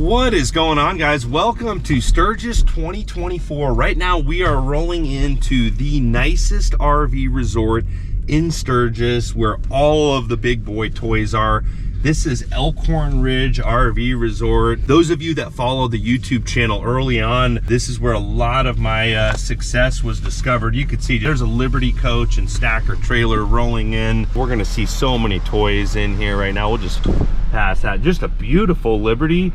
What is going on, guys? Welcome to Sturgis 2024. Right now we are rolling into the nicest RV resort in Sturgis where all of the big boy toys are. This is Elkhorn Ridge RV Resort. Those of you that follow the YouTube channel early on, this is where a lot of my success was discovered. You can see there's a Liberty coach and stacker trailer rolling in. We're gonna see so many toys in here right now. We'll just pass that. Just a beautiful Liberty.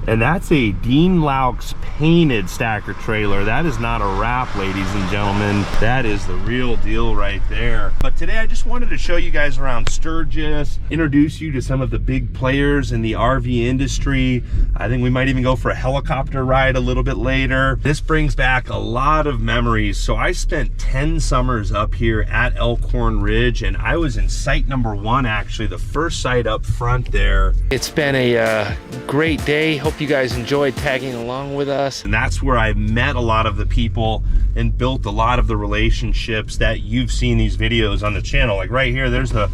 And that's a Dean Laux painted stacker trailer. That is not a wrap, ladies and gentlemen. That is the real deal right there. But today I just wanted to show you guys around Sturgis, introduce you to some of the big players in the RV industry. I think we might even go for a helicopter ride a little bit later. This brings back a lot of memories. So I spent 10 summers up here at Elkhorn Ridge, and I was in site number 1, actually, the first site up front there. It's been a great day. Hope you guys enjoyed tagging along with us. And that's where I met a lot of the people and built a lot of the relationships that you've seen these videos on the channel. Like right here, there's the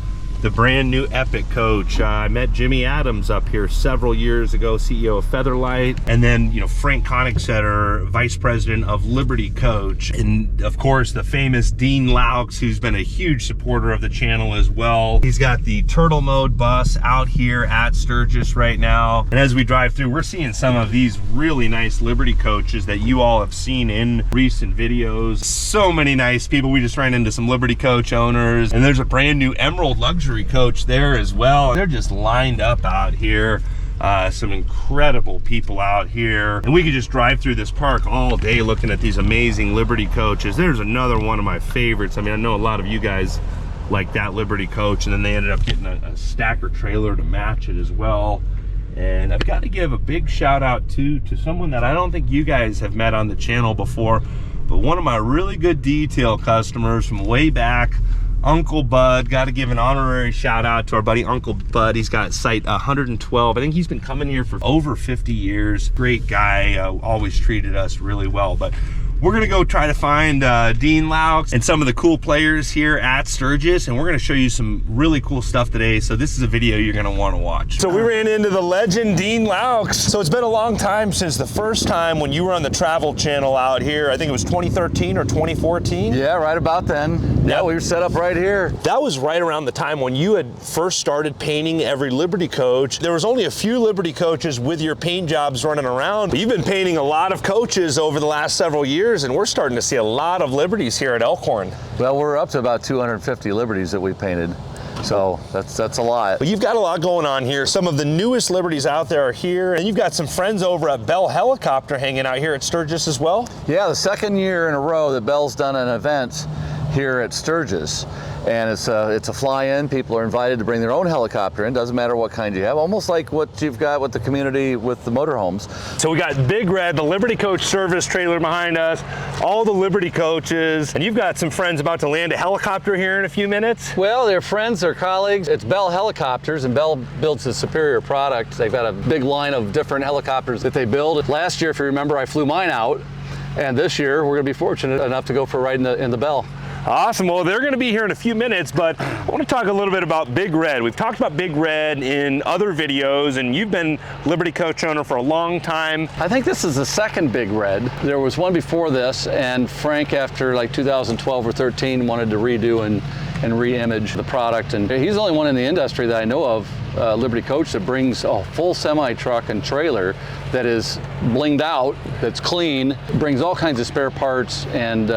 brand new Epic coach. I met Jimmy Adams up here several years ago, CEO of Featherlight. And then, you know, Frank Konigsetter, Vice President of Liberty Coach. And of course, the famous Dean Laux, who's been a huge supporter of the channel as well. He's got the Turtle Mode bus out here at Sturgis right now. And as we drive through, we're seeing some of these really nice Liberty coaches that you all have seen in recent videos. So many nice people. We just ran into some Liberty coach owners, and there's a brand new Emerald luxury coach there as well. They're just lined up out here. Some incredible people out here, and we could just drive through this park all day looking at these amazing Liberty coaches. There's another one of my favorites. I mean, I know a lot of you guys like that Liberty coach, and then they ended up getting a stacker trailer to match it as well. And I've got to give a big shout out to someone that I don't think you guys have met on the channel before, but one of my really good detail customers from way back, Uncle Bud. Got to give an honorary shout out to our buddy Uncle Bud. He's got site 112. I think he's been coming here for over 50 years. Great guy, always treated us really well. But we're gonna go try to find Dean Laux and some of the cool players here at Sturgis, and we're gonna show you some really cool stuff today. So this is a video you're gonna wanna watch. So we ran into the legend Dean Laux. So it's been a long time since the first time when you were on the travel channel out here. I think it was 2013 or 2014? Yeah, right about then. Yeah, we were set up right here. That was right around the time when you had first started painting every Liberty coach. There was only a few Liberty coaches with your paint jobs running around. But you've been painting a lot of coaches over the last several years, and we're starting to see a lot of Liberties here at Elkhorn. Well, we're up to about 250 Liberties that we painted. So that's a lot. But you've got a lot going on here. Some of the newest Liberties out there are here, and you've got some friends over at Bell Helicopter hanging out here at Sturgis as well. Yeah, the second year in a row that Bell's done an event here at Sturgis. And it's a fly-in. People are invited to bring their own helicopter in. Doesn't matter what kind you have. Almost like what you've got with the community with the motorhomes. So we got Big Red, the Liberty Coach service trailer behind us, all the Liberty coaches, and you've got some friends about to land a helicopter here in a few minutes. Well, they're friends, they're colleagues. It's Bell Helicopters, and Bell builds a superior product. They've got a big line of different helicopters that they build. Last year, if you remember, I flew mine out, and this year we're going to be fortunate enough to go for a ride in the Bell. Awesome. Well, they're going to be here in a few minutes, but I want to talk a little bit about Big Red. We've talked about Big Red in other videos, and you've been Liberty coach owner for a long time. I think this is the second Big Red. There was one before this, and Frank, after like 2012 or 13, wanted to redo and re-image the product. And he's the only one in the industry that I know of, Liberty Coach, that brings a full semi-truck and trailer that is blinged out, that's clean, brings all kinds of spare parts and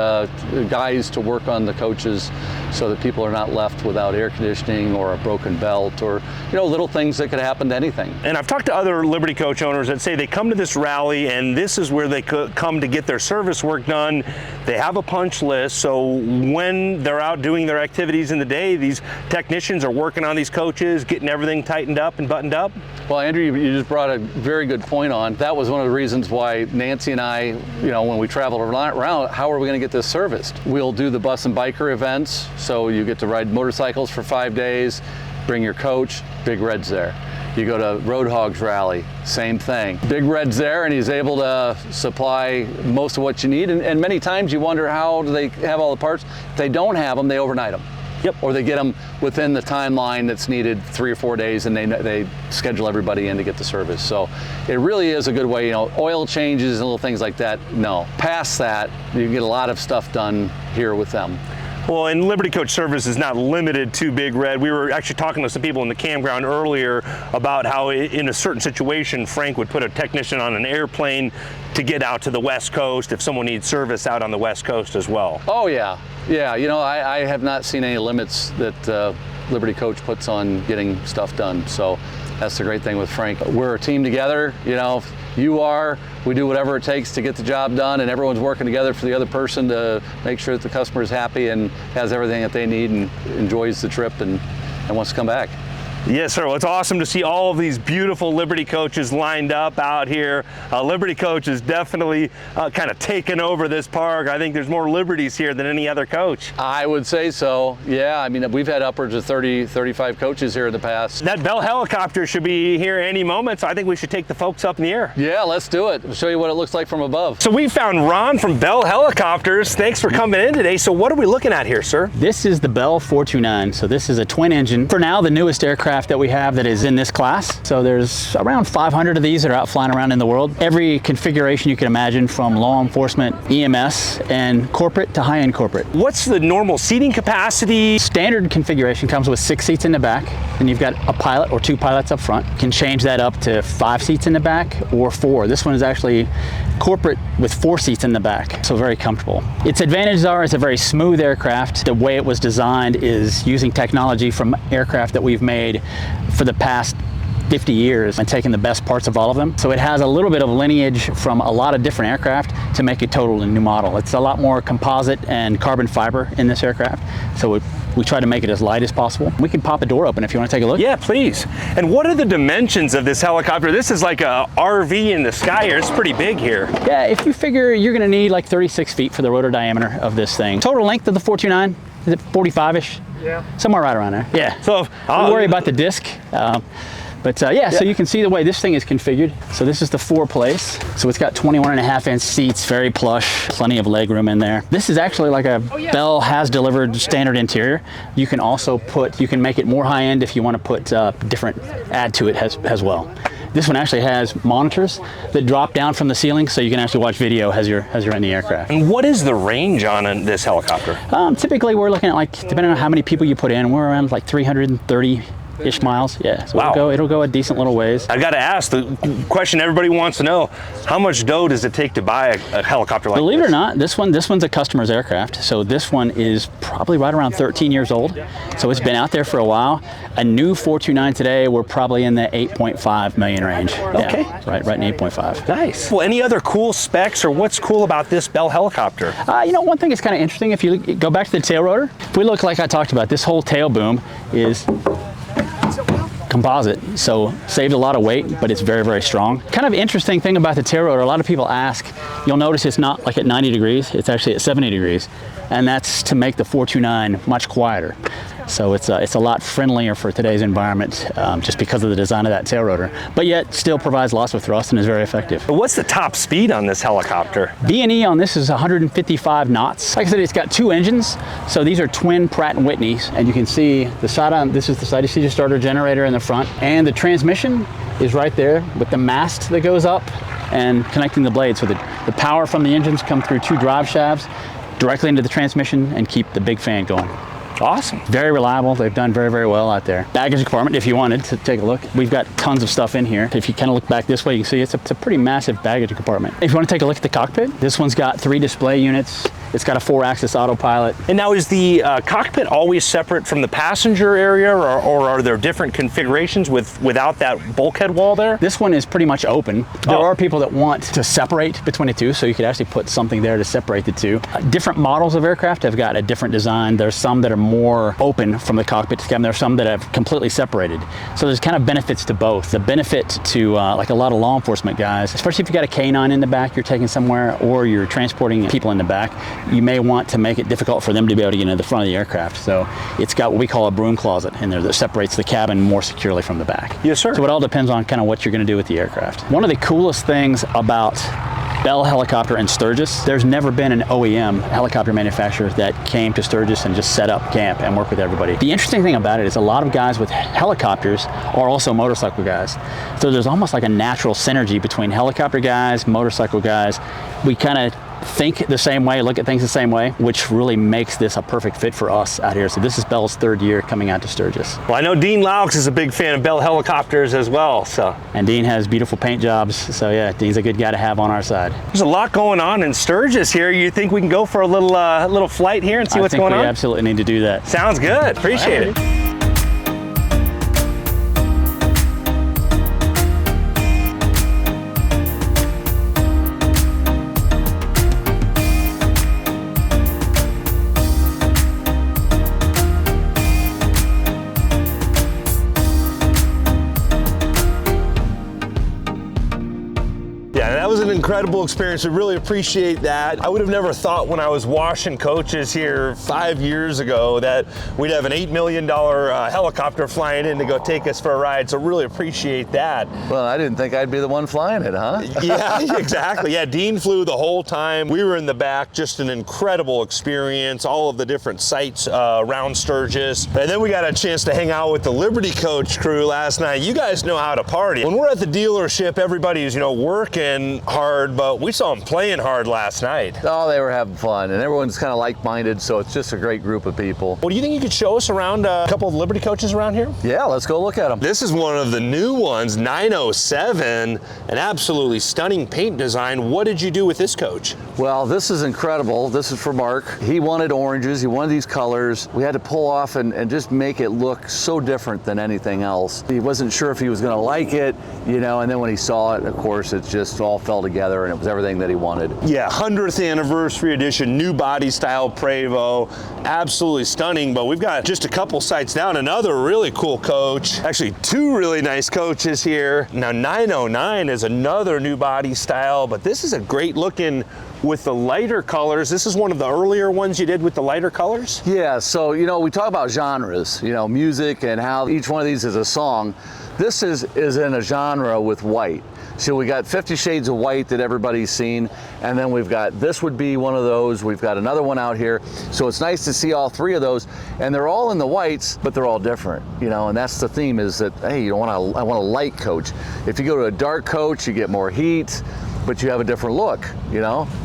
guys to work on the coaches so that people are not left without air conditioning or a broken belt or, you know, little things that could happen to anything. And I've talked to other Liberty coach owners that say they come to this rally and this is where they come to get their service work done. They have a punch list, so when they're out doing their activities in the day, these technicians are working on these coaches, getting everything tightened up and buttoned up. Well, Andrew, you just brought a very good point on. That was one of the reasons why Nancy and I, you know, when we traveled around, how are we going to get this serviced? We'll do the bus and biker events, so you get to ride motorcycles for 5 days, bring your coach, Big Red's there. You go to Road Hogs Rally, same thing. Big Red's there, and he's able to supply most of what you need, and many times you wonder how do they have all the parts. If they don't have them, they overnight them. Yep. Or they get them within the timeline that's needed, 3 or 4 days, and they schedule everybody in to get the service. So it really is a good way, you know, oil changes and little things like that, no. Past that, you can get a lot of stuff done here with them. Well, and Liberty Coach service is not limited to Big Red. We were actually talking to some people in the campground earlier about how in a certain situation, Frank would put a technician on an airplane to get out to the West Coast if someone needs service out on the West Coast as well. Oh yeah, yeah, you know, I have not seen any limits that Liberty Coach puts on getting stuff done. So that's the great thing with Frank. We're a team together, you know, we do whatever it takes to get the job done, and everyone's working together for the other person to make sure that the customer is happy and has everything that they need and enjoys the trip and wants to come back. Yes, sir. Well, it's awesome to see all of these beautiful Liberty Coaches lined up out here. Liberty Coach is definitely kind of taken over this park. I think there's more Liberties here than any other coach. I would say so. Yeah, I mean, we've had upwards of 30, 35 coaches here in the past. That Bell helicopter should be here any moment, so I think we should take the folks up in the air. Yeah, let's do it. I'll show you what it looks like from above. So we found Ron from Bell Helicopters. Thanks for coming in today. So what are we looking at here, sir? This is the Bell 429. So this is a twin engine. For now, the newest aircraft that we have that is in this class. So there's around 500 of these that are out flying around in the world. Every configuration you can imagine, from law enforcement, EMS, and corporate to high-end corporate. What's the normal seating capacity? Standard configuration comes with 6 seats in the back, and you've got a pilot or 2 pilots up front. You can change that up to 5 seats in the back or 4. This one is actually corporate with 4 seats in the back, so very comfortable. Its advantages are it's a very smooth aircraft. The way it was designed is using technology from aircraft that we've made for the past 50 years and taking the best parts of all of them. So it has a little bit of lineage from a lot of different aircraft to make a totally new model. It's a lot more composite and carbon fiber in this aircraft. So we try to make it as light as possible. We can pop a door open if you want to take a look. Yeah, please. And what are the dimensions of this helicopter? This is like a RV in the sky here. It's pretty big here. Yeah, if you figure you're going to need like 36 feet for the rotor diameter of this thing. Total length of the 429, is it 45-ish? Yeah. Somewhere right around there. Yeah. So don't worry about the disc. So you can see the way this thing is configured. So this is the 4-place. So it's got 21.5-inch seats, very plush, plenty of leg room in there. This is actually like a Bell has delivered standard interior. You can also you can make it more high-end if you want to put add to it as well. This one actually has monitors that drop down from the ceiling, so you can actually watch video as you're in the aircraft. And what is the range on this helicopter? Typically, we're looking at, like, depending on how many people you put in, we're around like 330-ish miles. Yeah, so wow. It'll go a decent little ways. I got to ask the question everybody wants to know: how much dough does it take to buy a helicopter like this? Believe it or not, this one's a customer's aircraft. So this one is probably right around 13 years old. So it's been out there for a while. A new 429 today, we're probably in the 8.5 million range. Okay. Yeah, right in 8.5. Nice. Well, any other cool specs, or what's cool about this Bell helicopter? One thing that's kind of interesting, if you go back to the tail rotor, if we look like I talked about, this whole tail boom is composite, so saved a lot of weight, but it's very, very strong. Kind of interesting thing about the tail rotor, a lot of people ask, you'll notice it's not like at 90 degrees, it's actually at 70 degrees, and that's to make the 429 much quieter. So it's a lot friendlier for today's environment, just because of the design of that tail rotor, but yet still provides lots of thrust and is very effective. What's the top speed on this helicopter? B&E on this is 155 knots. Like I said, it's got 2 engines, so these are twin Pratt & Whitneys, and you can see the side on this is the side. You see the starter generator in the front, and the transmission is right there with the mast that goes up and connecting the blades. So the power from the engines come through 2 drive shafts directly into the transmission and keep the big fan going. Awesome. Very reliable. They've done very, very well out there. Baggage compartment, if you wanted to take a look. We've got tons of stuff in here. If you kind of look back this way, you can see it's a pretty massive baggage compartment. If you want to take a look at the cockpit, this one's got 3 display units. It's got a 4-axis autopilot. And now, is the cockpit always separate from the passenger area, or are there different configurations without that bulkhead wall there? This one is pretty much open. There are people that want to separate between the two, so you could actually put something there to separate the two. Different models of aircraft have got a different design. There's some that are more open from the cockpit to cabin. There's some that have completely separated. So there's kind of benefits to both. The benefit to like a lot of law enforcement guys, especially if you've got a K9 in the back you're taking somewhere, or you're transporting people in the back, you may want to make it difficult for them to be able to get into the front of the aircraft. So it's got what we call a broom closet in there that separates the cabin more securely from the back. Yes, sir. So it all depends on kind of what you're going to do with the aircraft. One of the coolest things about Bell Helicopter in Sturgis. There's never been an OEM helicopter manufacturer that came to Sturgis and just set up camp and work with everybody. The interesting thing about it is a lot of guys with helicopters are also motorcycle guys. So there's almost like a natural synergy between helicopter guys, motorcycle guys. We kind of think the same way, look at things the same way, which really makes this a perfect fit for us out here. So this is Bell's 3rd year coming out to Sturgis. Well, I know Dean Laux is a big fan of Bell helicopters as well, so. And Dean has beautiful paint jobs, so yeah, Dean's a good guy to have on our side. There's a lot going on in Sturgis here. You think we can go for a little flight here and see what's going on? I think we absolutely need to do that. Sounds good, appreciate it. Yeah, that was an incredible experience. I really appreciate that. I would have never thought when I was washing coaches here 5 years ago that we'd have an $8 million helicopter flying in to go take us for a ride, so really appreciate that. Well, I didn't think I'd be the one flying it, huh? Yeah, exactly. Yeah, Dean flew the whole time. We were in the back, just an incredible experience, all of the different sites around Sturgis. And then we got a chance to hang out with the Liberty Coach crew last night. You guys know how to party. When we're at the dealership, everybody's, working hard, but we saw them playing hard last night. Oh, they were having fun, and everyone's kind of like-minded, so it's just a great group of people. Well, do you think you could show us around a couple of Liberty Coaches around here? Yeah, let's go look at them. This is one of the new ones, 907, an absolutely stunning paint design. What did you do with this coach? Well, this is incredible. This is for Mark. He wanted oranges, he wanted these colors. We had to pull off and just make it look so different than anything else. He wasn't sure if he was gonna like it, and then when he saw it, of course, it just all fell together and it was everything that he wanted. Yeah, 100th anniversary edition, new body style Prevost, absolutely stunning, but we've got just a couple sites down, another really cool coach. Actually, 2 really nice coaches here. Now 909 is another new body style, but this is a great looking with the lighter colors. This is one of the earlier ones you did with the lighter colors? Yeah, so we talk about genres, music and how each one of these is a song. This is in a genre with white. So we got 50 Shades of White that everybody's seen, and then we've got, this would be one of those, we've got another one out here. So it's nice to see all 3 of those, and they're all in the whites, but they're all different, and that's the theme, is that, hey, I want a light coach. If you go to a dark coach, you get more heat, but you have a different look,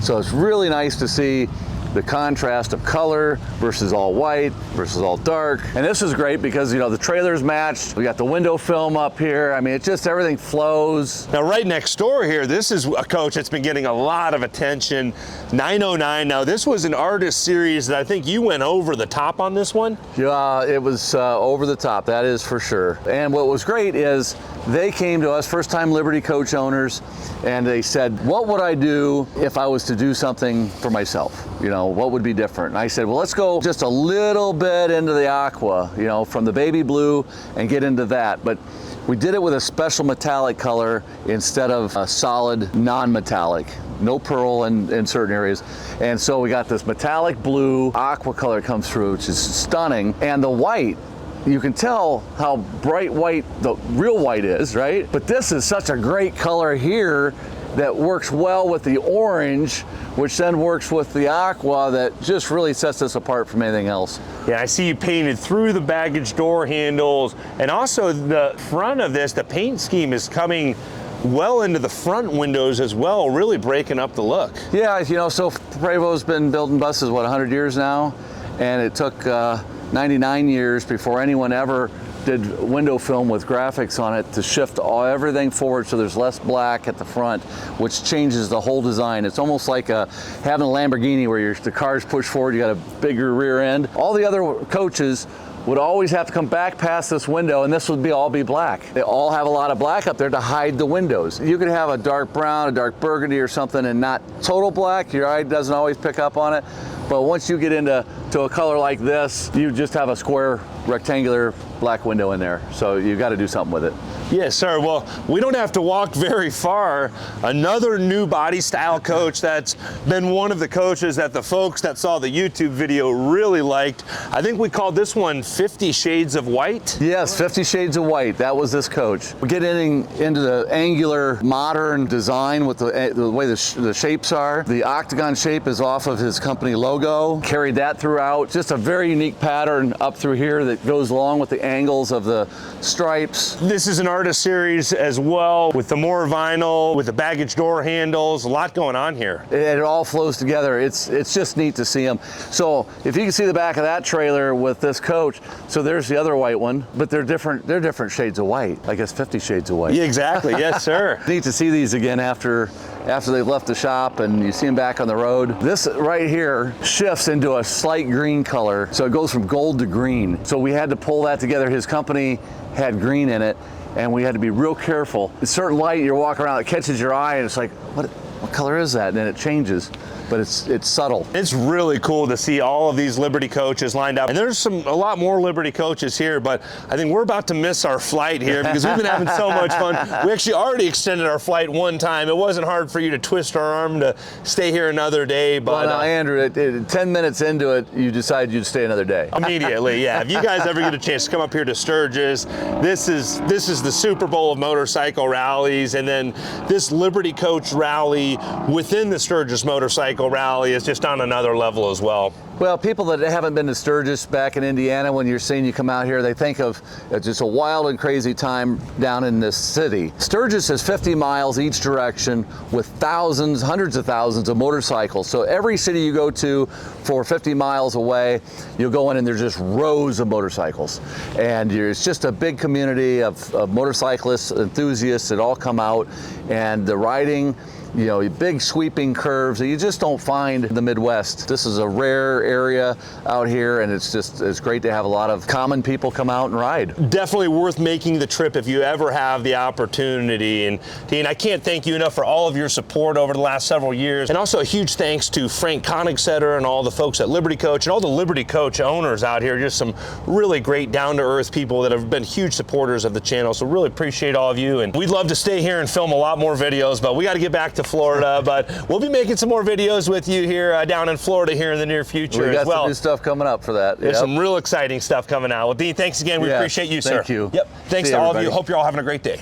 So it's really nice to see the contrast of color versus all white versus all dark. And this is great because, the trailer's matched. We got the window film up here. I mean, it's just everything flows. Now, right next door here, this is a coach that's been getting a lot of attention, 909. Now, this was an artist series that I think you went over the top on this one. Yeah, it was over the top, that is for sure. And what was great is they came to us, first-time Liberty Coach owners, and they said, what would I do if I was to do something for myself? What would be different? And I said, well, let's go just a little bit into the aqua, from the baby blue and get into that. But we did it with a special metallic color instead of a solid non-metallic. No pearl in certain areas. And so we got this metallic blue aqua color comes through, which is stunning. And the white, you can tell how bright white the real white is, right? But this is such a great color here that works well with the orange, which then works with the aqua, that just really sets us apart from anything else. Yeah, I see you painted through the baggage door handles, and also the front of this, the paint scheme is coming well into the front windows as well, really breaking up the look. Yeah, so Prevost's been building buses, 100 years now? And it took 99 years before anyone ever did window film with graphics on it to shift everything forward so there's less black at the front, which changes the whole design. It's almost like having a Lamborghini where the car's pushed forward, you got a bigger rear end. All the other coaches would always have to come back past this window, and this would all be black. They all have a lot of black up there to hide the windows. You could have a dark brown, a dark burgundy or something and not total black. Your eye doesn't always pick up on it. But once you get into a color like this, you just have a square rectangular black window in there. So you got to do something with it. Yes, sir. Well, we don't have to walk very far. Another new body style coach that's been one of the coaches that the folks that saw the YouTube video really liked. I think we called this one 50 Shades of White. Yes, 50 Shades of White. That was this coach. We're getting into the angular modern design with the way the shapes are. The octagon shape is off of his company logo. Carried that throughout. Just a very unique pattern up through here that goes along with the angles of the stripes. This is an artist series as well, with the more vinyl, with the baggage door handles, a lot going on here. It all flows together. It's just neat to see them. So if you can see the back of that trailer with this coach, so there's the other white one, but they're different shades of white. I guess 50 shades of white. Yeah, exactly. Yes, sir. Neat to see these again after they've left the shop and you see them back on the road. This right here shifts into a slight green color, so it goes from gold to green. So we had to pull that together. His company had green in it, and we had to be real careful. A certain light, you're walking around, it catches your eye, and it's like, what color is that? And then it changes, but it's subtle. It's really cool to see all of these Liberty coaches lined up. And there's a lot more Liberty coaches here, but I think we're about to miss our flight here because we've been having so much fun. We actually already extended our flight one time. It wasn't hard for you to twist our arm to stay here another day, but well, now, Andrew, 10 minutes into it, you decided you'd stay another day. Immediately, yeah. If you guys ever get a chance to come up here to Sturgis, this is the Super Bowl of motorcycle rallies, and then this Liberty Coach rally within the Sturgis Motorcycle Rally is just on another level as well. Well, people that haven't been to Sturgis back in Indiana, when you're seeing you come out here, they think of just a wild and crazy time down in this city. Sturgis is 50 miles each direction with thousands, hundreds of thousands of motorcycles. So every city you go to for 50 miles away, you'll go in and there's just rows of motorcycles. And it's just a big community of motorcyclists, enthusiasts that all come out, and the riding, you know, big sweeping curves that you just don't find in the Midwest. This is a rare area out here, and it's great to have a lot of common people come out and ride. Definitely worth making the trip if you ever have the opportunity. And Dean, I can't thank you enough for all of your support over the last several years. And also a huge thanks to Frank Koenigsetter and all the folks at Liberty Coach and all the Liberty Coach owners out here. Just some really great down-to-earth people that have been huge supporters of the channel. So really appreciate all of you. And we'd love to stay here and film a lot more videos, but we got to get back to Florida, but we'll be making some more videos with you here down in Florida here in the near future as well. We got some new stuff coming up for that. There's some real exciting stuff coming out. Well, Dean, thanks again. We appreciate you, sir. Thank you. Yep. Thanks to all of you. Hope you're all having a great day.